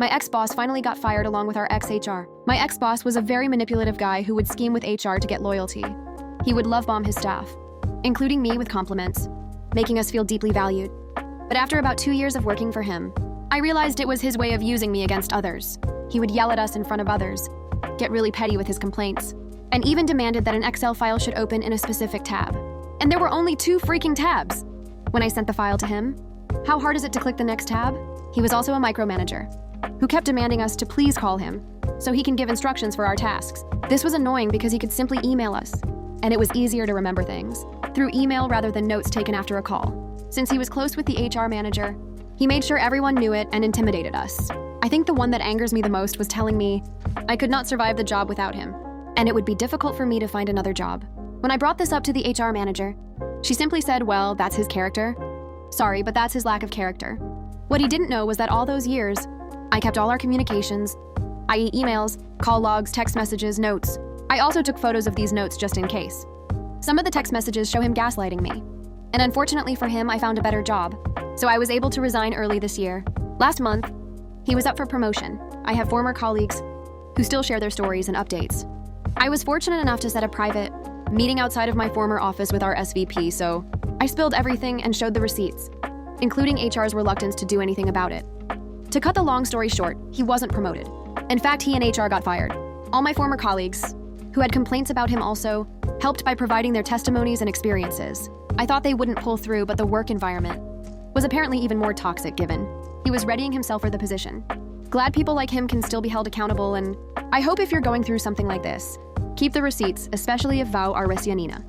My ex-boss finally got fired along with our ex-HR. My ex-boss was a very manipulative guy who would scheme with HR to get loyalty. He would love bomb his staff, including me with compliments, making us feel deeply valued. But after about 2 years of working for him, I realized it was his way of using me against others. He would yell at us in front of others, get really petty with his complaints, and even demanded that an Excel file should open in a specific tab. And there were only 2 freaking tabs. When I sent the file to him, how hard is it to click the next tab? He was also a micromanager, who kept demanding us to please call him so he can give instructions for our tasks. This was annoying because he could simply email us, and it was easier to remember things through email rather than notes taken after a call. Since he was close with the HR manager, he made sure everyone knew it and intimidated us. I think the one that angers me the most was telling me I could not survive the job without him, and it would be difficult for me to find another job. When I brought this up to the HR manager, she simply said, well, that's his character. Sorry, but that's his lack of character. What he didn't know was that all those years, I kept all our communications, i.e. emails, call logs, text messages, notes. I also took photos of these notes just in case. Some of the text messages show him gaslighting me. And unfortunately for him, I found a better job, so I was able to resign early this year. Last month, he was up for promotion. I have former colleagues who still share their stories and updates. I was fortunate enough to set a private meeting outside of my former office with our SVP, so I spilled everything and showed the receipts, including HR's reluctance to do anything about it. To cut the long story short, he wasn't promoted. In fact, he and HR got fired. All my former colleagues, who had complaints about him also, helped by providing their testimonies and experiences. I thought they wouldn't pull through, but the work environment was apparently even more toxic given he was readying himself for the position. Glad people like him can still be held accountable, and I hope if you're going through something like this, keep the receipts, especially if Vau are Resianina.